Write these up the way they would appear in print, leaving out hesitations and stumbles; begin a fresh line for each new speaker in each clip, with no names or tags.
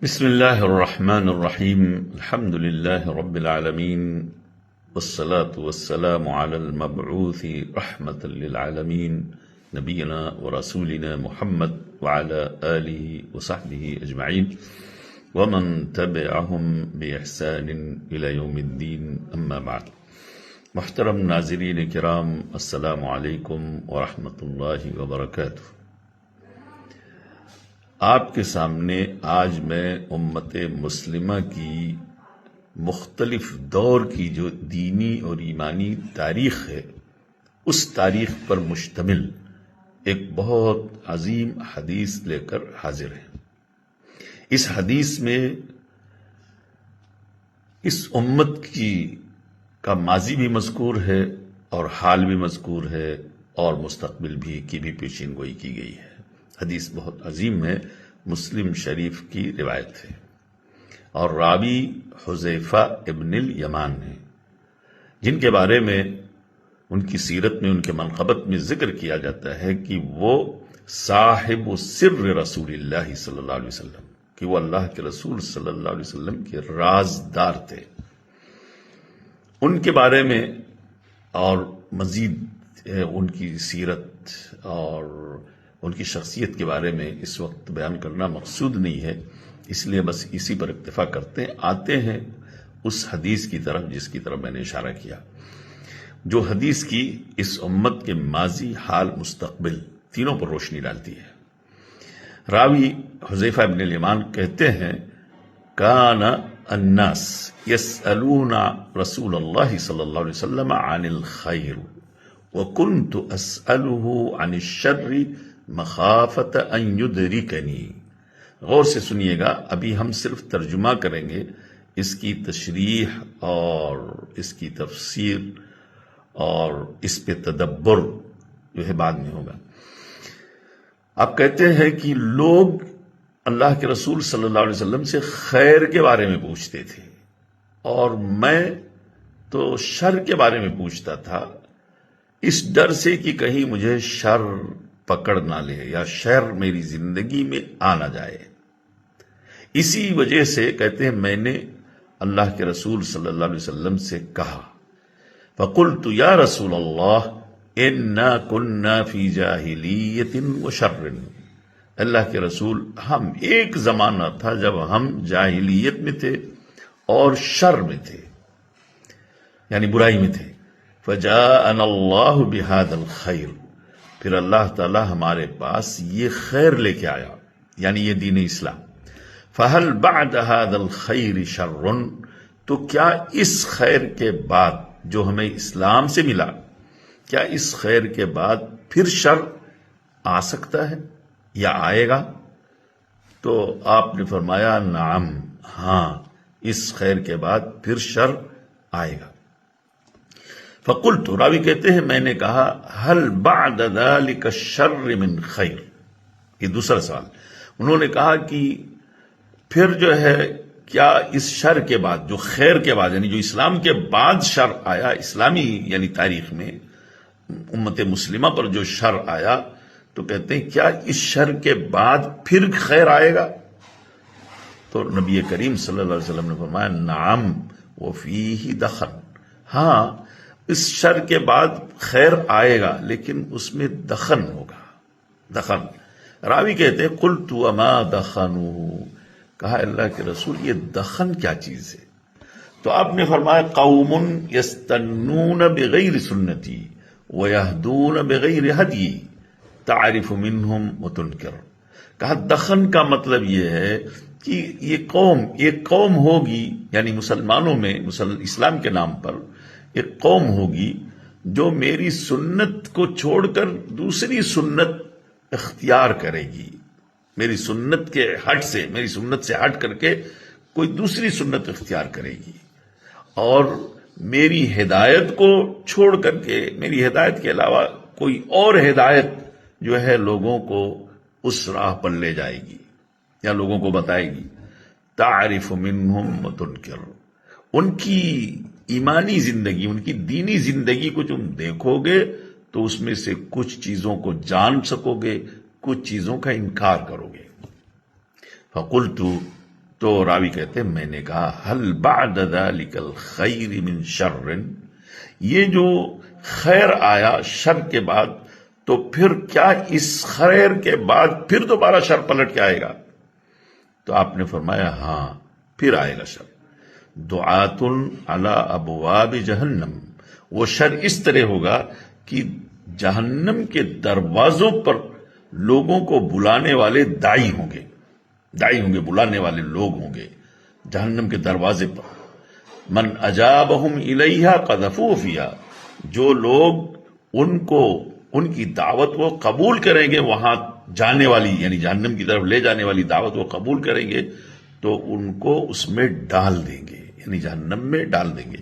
بسم الله الرحمن الرحيم الحمد لله رب العالمين والصلاة والسلام على المبعوث رحمة للعالمين نبينا ورسولنا محمد وعلى آله وصحبه أجمعين ومن تبعهم بإحسان إلى يوم الدين أما بعد. محترم ناظرین کرام، السلام علیکم ورحمۃ اللہ وبرکاتہ۔ آپ کے سامنے آج میں امت مسلمہ کی مختلف دور کی جو دینی اور ایمانی تاریخ ہے، اس تاریخ پر مشتمل ایک بہت عظیم حدیث لے کر حاضر ہیں۔ اس حدیث میں اس امت کا ماضی بھی مذکور ہے اور حال بھی مذکور ہے اور مستقبل کی بھی پیشین گوئی کی گئی ہے۔ حدیث بہت عظیم ہے، مسلم شریف کی روایت ہے اور راوی حذیفہ ابن الیمان ہے، جن کے بارے میں ان کی سیرت میں، ان کے منقبت میں ذکر کیا جاتا ہے کہ وہ صاحب سر رسول اللہ صلی اللہ علیہ وسلم، کہ وہ اللہ کے رسول صلی اللہ علیہ وسلم کے رازدار تھے۔ ان کے بارے میں اور مزید ان کی سیرت اور ان کی شخصیت کے بارے میں اس وقت بیان کرنا مقصود نہیں ہے، اس لیے بس اسی پر اکتفا کرتے ہیں۔ آتے ہیں اس حدیث کی طرف جس کی طرف میں نے اشارہ کیا، جو حدیث کی اس امت کے ماضی، حال، مستقبل تینوں پر روشنی ڈالتی ہے۔ راوی حذیفہ ابن الیمان کہتے ہیں، کان الناس یسألون رسول اللہ صلی اللہ علیہ وسلم عن الخیر وکنت اسألہ عن الشر مخافت ان یدرکنی۔ غور سے سنیے گا، ابھی ہم صرف ترجمہ کریں گے، اس کی تشریح اور اس کی تفسیر اور اس پہ تدبر جو ہے بعد میں ہوگا۔ آپ کہتے ہیں کہ لوگ اللہ کے رسول صلی اللہ علیہ وسلم سے خیر کے بارے میں پوچھتے تھے اور میں تو شر کے بارے میں پوچھتا تھا، اس ڈر سے کہ کہیں مجھے شر پکڑ نہ لے یا شر میری زندگی میں آ نہ جائے۔ اسی وجہ سے کہتے ہیں میں نے اللہ کے رسول صلی اللہ علیہ وسلم سے کہا، فقلت یا رسول اللہ انا كنا فی جاہلیت وشر۔ اللہ کے رسول، ہم ایک زمانہ تھا جب ہم جاہلیت میں تھے اور شر میں تھے، یعنی برائی میں تھے۔ فجاءنا اللہ بہذا الخیر، پھر اللہ تعالی ہمارے پاس یہ خیر لے کے آیا، یعنی یہ دین اسلام۔ فہل بعد هذا الخیر شر، تو کیا اس خیر کے بعد جو ہمیں اسلام سے ملا، کیا اس خیر کے بعد پھر شر آ سکتا ہے یا آئے گا؟ تو آپ نے فرمایا نعم، ہاں، اس خیر کے بعد پھر شر آئے گا۔ فقلت، راوی کہتے ہیں میں نے کہا، هل بعد ذلك الشر من خیر، یہ دوسرا سوال۔ انہوں نے کہا کہ پھر جو ہے کیا اس شر کے بعد، جو خیر کے بعد یعنی جو اسلام کے بعد شر آیا، اسلامی یعنی تاریخ میں امت مسلمہ پر جو شر آیا، تو کہتے ہیں کیا اس شر کے بعد پھر خیر آئے گا؟ تو نبی کریم صلی اللہ علیہ وسلم نے فرمایا نعم وفیہ دخن، ہاں، اس شر کے بعد خیر آئے گا لیکن اس میں دخن ہوگا، دخن۔ راوی کہتے ہیں قلت وما دخنوا، کہا اللہ کے رسول یہ دخن کیا چیز ہے؟ تو آپ نے فرمایا قوم یستنون بغیر سنتی ویہدون بغیر ہدی تعرف منہم وتنکر۔ کہا دخن کا مطلب یہ ہے کہ ایک قوم ہوگی، یعنی مسلمانوں میں اسلام کے نام پر ایک قوم ہوگی جو میری سنت کو چھوڑ کر دوسری سنت اختیار کرے گی، میری سنت سے ہٹ کر کے کوئی دوسری سنت اختیار کرے گی، اور میری ہدایت کو چھوڑ کر کے، میری ہدایت کے علاوہ کوئی اور ہدایت جو ہے لوگوں کو اس راہ پر لے جائے گی یا لوگوں کو بتائے گی۔ تعرف منہم وتنکر، ان کی ایمانی زندگی، ان کی دینی زندگی کو تم دیکھو گے تو اس میں سے کچھ چیزوں کو جان سکو گے، کچھ چیزوں کا انکار کرو گے۔ فقلت، تو راوی کہتے ہیں میں نے کہا هل بعد ذلك الخير من شر، یہ جو خیر آیا شر کے بعد، تو پھر کیا اس خیر کے بعد پھر دوبارہ شر پلٹ کے آئے گا؟ تو آپ نے فرمایا ہاں پھر آئے گا شر. دعات علی ابواب جہنم، وہ شر اس طرح ہوگا کہ جہنم کے دروازوں پر لوگوں کو بلانے والے داعی ہوں گے، بلانے والے لوگ ہوں گے جہنم کے دروازے پر. من اجابہم الیہا قذفوا فیہا، جو لوگ ان کی دعوت وہ قبول کریں گے، وہاں جانے والی یعنی جہنم کی طرف لے جانے والی دعوت وہ قبول کریں گے، تو ان کو اس میں ڈال دیں گے، یعنی جہنم میں ڈال دیں گے.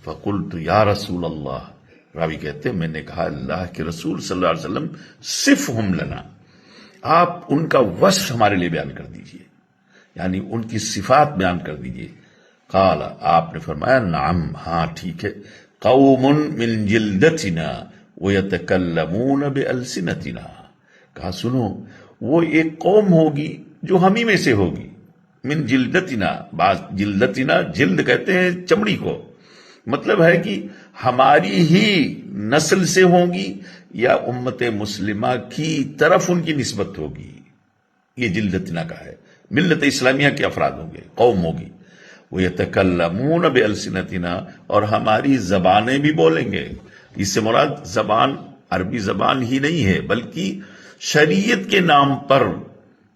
فقلت یا رسول اللہ، راوی کہتے ہیں میں نے کہا اللہ کے رسول صلی اللہ علیہ وسلم صفہم لنا، آپ ان کا وصف ہمارے لیے بیان کر دیجئے، یعنی ان کی صفات بیان کر دیجئے. قال، آپ نے فرمایا نعم، ہاں ٹھیک ہے. قوم من جلدتنا ویتکلمون بألسنتنا، کہا سنو وہ ایک قوم ہوگی جو ہم ہی میں سے ہوگی. من جلدتنا، بعض جلدتنا جلد کہتے ہیں چمڑی کو، مطلب ہے کہ ہماری ہی نسل سے ہوں گی یا امت مسلمہ کی طرف ان کی نسبت ہوگی. یہ جلدتنا کا ہے، ملت اسلامیہ کے افراد ہوں گے، قوم ہوگی. وَيَتَكَلَّمُونَ بِأَلْسِنَتِنَا، اور ہماری زبانیں بھی بولیں گے. اس سے مراد زبان عربی زبان ہی نہیں ہے، بلکہ شریعت کے نام پر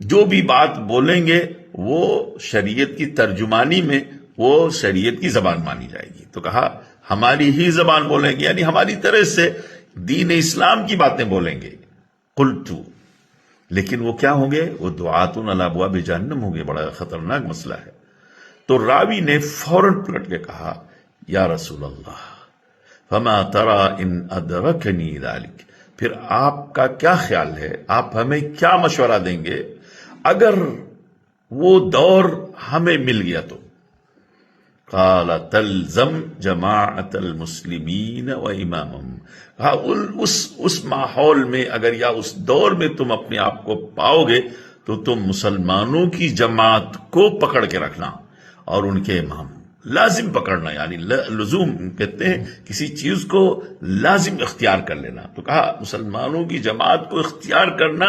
جو بھی بات بولیں گے وہ شریعت کی ترجمانی میں وہ شریعت کی زبان مانی جائے گی. تو کہا ہماری ہی زبان بولیں گے، یعنی ہماری طرح سے دین اسلام کی باتیں بولیں گے. قلت، لیکن وہ کیا ہوں گے؟ وہ دعات علی ابواب جہنم ہوں گے. بڑا خطرناک مسئلہ ہے. تو راوی نے فوراً پلٹ کے کہا یا رسول اللہ فما ترى ان ادرکنی ذلک، پھر آپ کا کیا خیال ہے، آپ ہمیں کیا مشورہ دیں گے اگر وہ دور ہمیں مل گیا تو؟ قال تلزم جماعت المسلمین و امامہم، کہا اس ماحول میں اگر یا اس دور میں تم اپنے آپ کو پاؤ گے تو تم مسلمانوں کی جماعت کو پکڑ کے رکھنا اور ان کے امام، لازم پکڑنا، یعنی لزوم کہتے ہیں کسی چیز کو لازم اختیار کر لینا. تو کہا مسلمانوں کی جماعت کو اختیار کرنا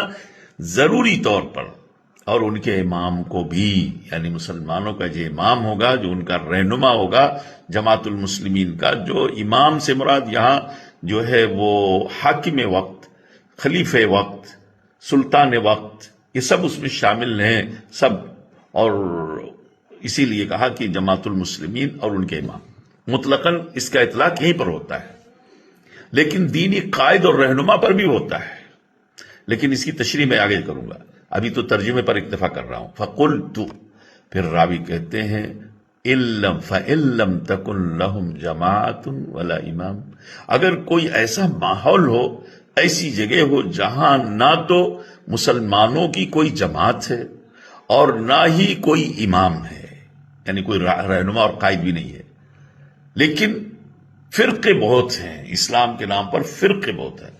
ضروری طور پر، اور ان کے امام کو بھی، یعنی مسلمانوں کا جو امام ہوگا، جو ان کا رہنما ہوگا جماعت المسلمین کا، جو امام سے مراد یہاں جو ہے وہ حاکم وقت، خلیفہ وقت، سلطان وقت، یہ سب اس میں شامل ہیں سب. اور اسی لیے کہا کہ جماعت المسلمین اور ان کے امام، مطلقاً اس کا اطلاق یہیں پر ہوتا ہے، لیکن دینی قائد اور رہنما پر بھی ہوتا ہے. لیکن اس کی تشریح میں آگے کروں گا، ابھی تو ترجمے پر اکتفا کر رہا ہوں. فقلت، پھر راوی کہتے ہیں فَإِن لَّمْ تَكُن لَّهُمْ جَمَاعَةٌ وَلَا امام، اگر کوئی ایسا ماحول ہو، ایسی جگہ ہو جہاں نہ تو مسلمانوں کی کوئی جماعت ہے اور نہ ہی کوئی امام ہے، یعنی کوئی رہنما اور قائد بھی نہیں ہے، لیکن فرقے بہت ہیں، اسلام کے نام پر فرقے بہت ہیں،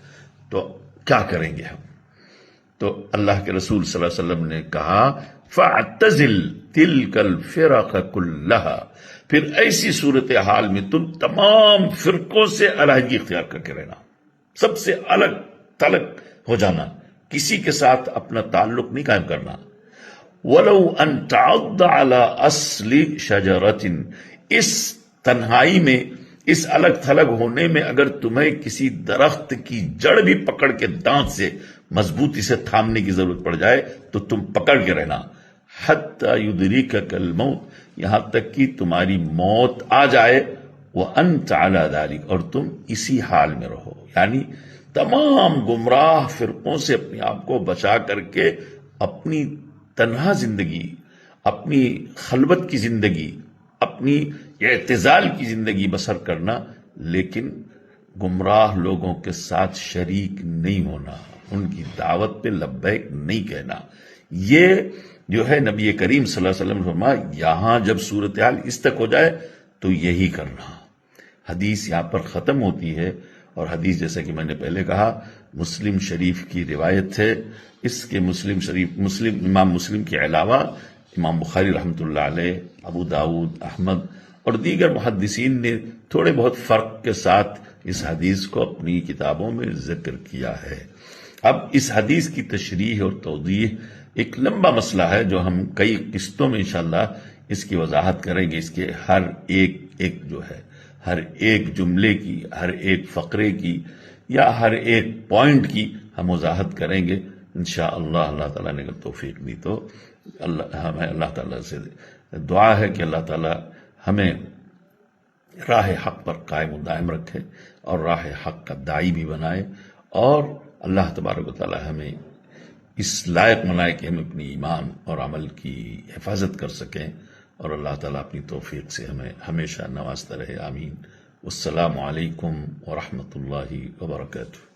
تو کیا کریں گے ہم؟ تو اللہ کے رسول صلی اللہ علیہ وسلم نے کہا فَاعْتَزِلْ تِلْكَ الْفِرَقَ كُلَّهَا، پھر ایسی صورتحال میں تم تمام فرقوں سے علیحدگی اختیار کر کے رہنا، سب سے الگ تلگ ہو جانا، کسی کے ساتھ اپنا تعلق نہیں قائم کرنا. وَلَوْ أَن تَعَضَّ عَلَى أَصْلِ شَجَرَةٍ، اس تنہائی میں، اس الگ تھلگ ہونے میں اگر تمہیں کسی درخت کی جڑ بھی پکڑ کے دانت سے مضبوطی سے تھامنے کی ضرورت پڑ جائے تو تم پکڑ کے رہنا. حَتَّى يُدْرِكَكَ الْمَوْتُ، یہاں تک کہ تمہاری موت آ جائے. وَأَنْتَ عَلَى ذَلِكَ، اور تم اسی حال میں رہو، یعنی تمام گمراہ فرقوں سے اپنے آپ کو بچا کر کے اپنی تنہا زندگی، اپنی خلوت کی زندگی، اپنی اعتزال کی زندگی بسر کرنا، لیکن گمراہ لوگوں کے ساتھ شریک نہیں ہونا، ان کی دعوت پہ لبیک نہیں کہنا. یہ جو ہے نبی کریم صلی اللہ علیہ وسلم نے فرمایا یہاں جب صورتحال اس تک ہو جائے تو یہی کرنا. حدیث یہاں پر ختم ہوتی ہے، اور حدیث جیسا کہ میں نے پہلے کہا مسلم شریف کی روایت ہے. اس کے مسلم امام مسلم کے علاوہ امام بخاری رحمۃ اللہ علیہ، ابو داود، احمد اور دیگر محدثین نے تھوڑے بہت فرق کے ساتھ اس حدیث کو اپنی کتابوں میں ذکر کیا ہے۔ اب اس حدیث کی تشریح اور توضیح ایک لمبا مسئلہ ہے جو ہم کئی قسطوں میں انشاءاللہ اس کی وضاحت کریں گے۔ اس کے ہر ایک جو ہے، ہر ایک جملے کی، ہر ایک فقرے کی یا ہر ایک پوائنٹ کی ہم وضاحت کریں گے انشاءاللہ۔ اللہ تعالیٰ نے اگر توفیق دی تو ہمیں اللہ تعالیٰ سے دعا ہے کہ اللہ تعالیٰ ہمیں راہ حق پر قائم و دائم رکھے اور راہ حق کا داعی بھی بنائے، اور اللہ تبارک و تعالیٰ ہمیں اس لائق بنائے کہ ہم اپنی ایمان اور عمل کی حفاظت کر سکیں، اور اللہ تعالیٰ اپنی توفیق سے ہمیں ہمیشہ نوازتا رہے، آمین۔ والسلام علیکم ورحمۃ اللہ وبرکاتہ۔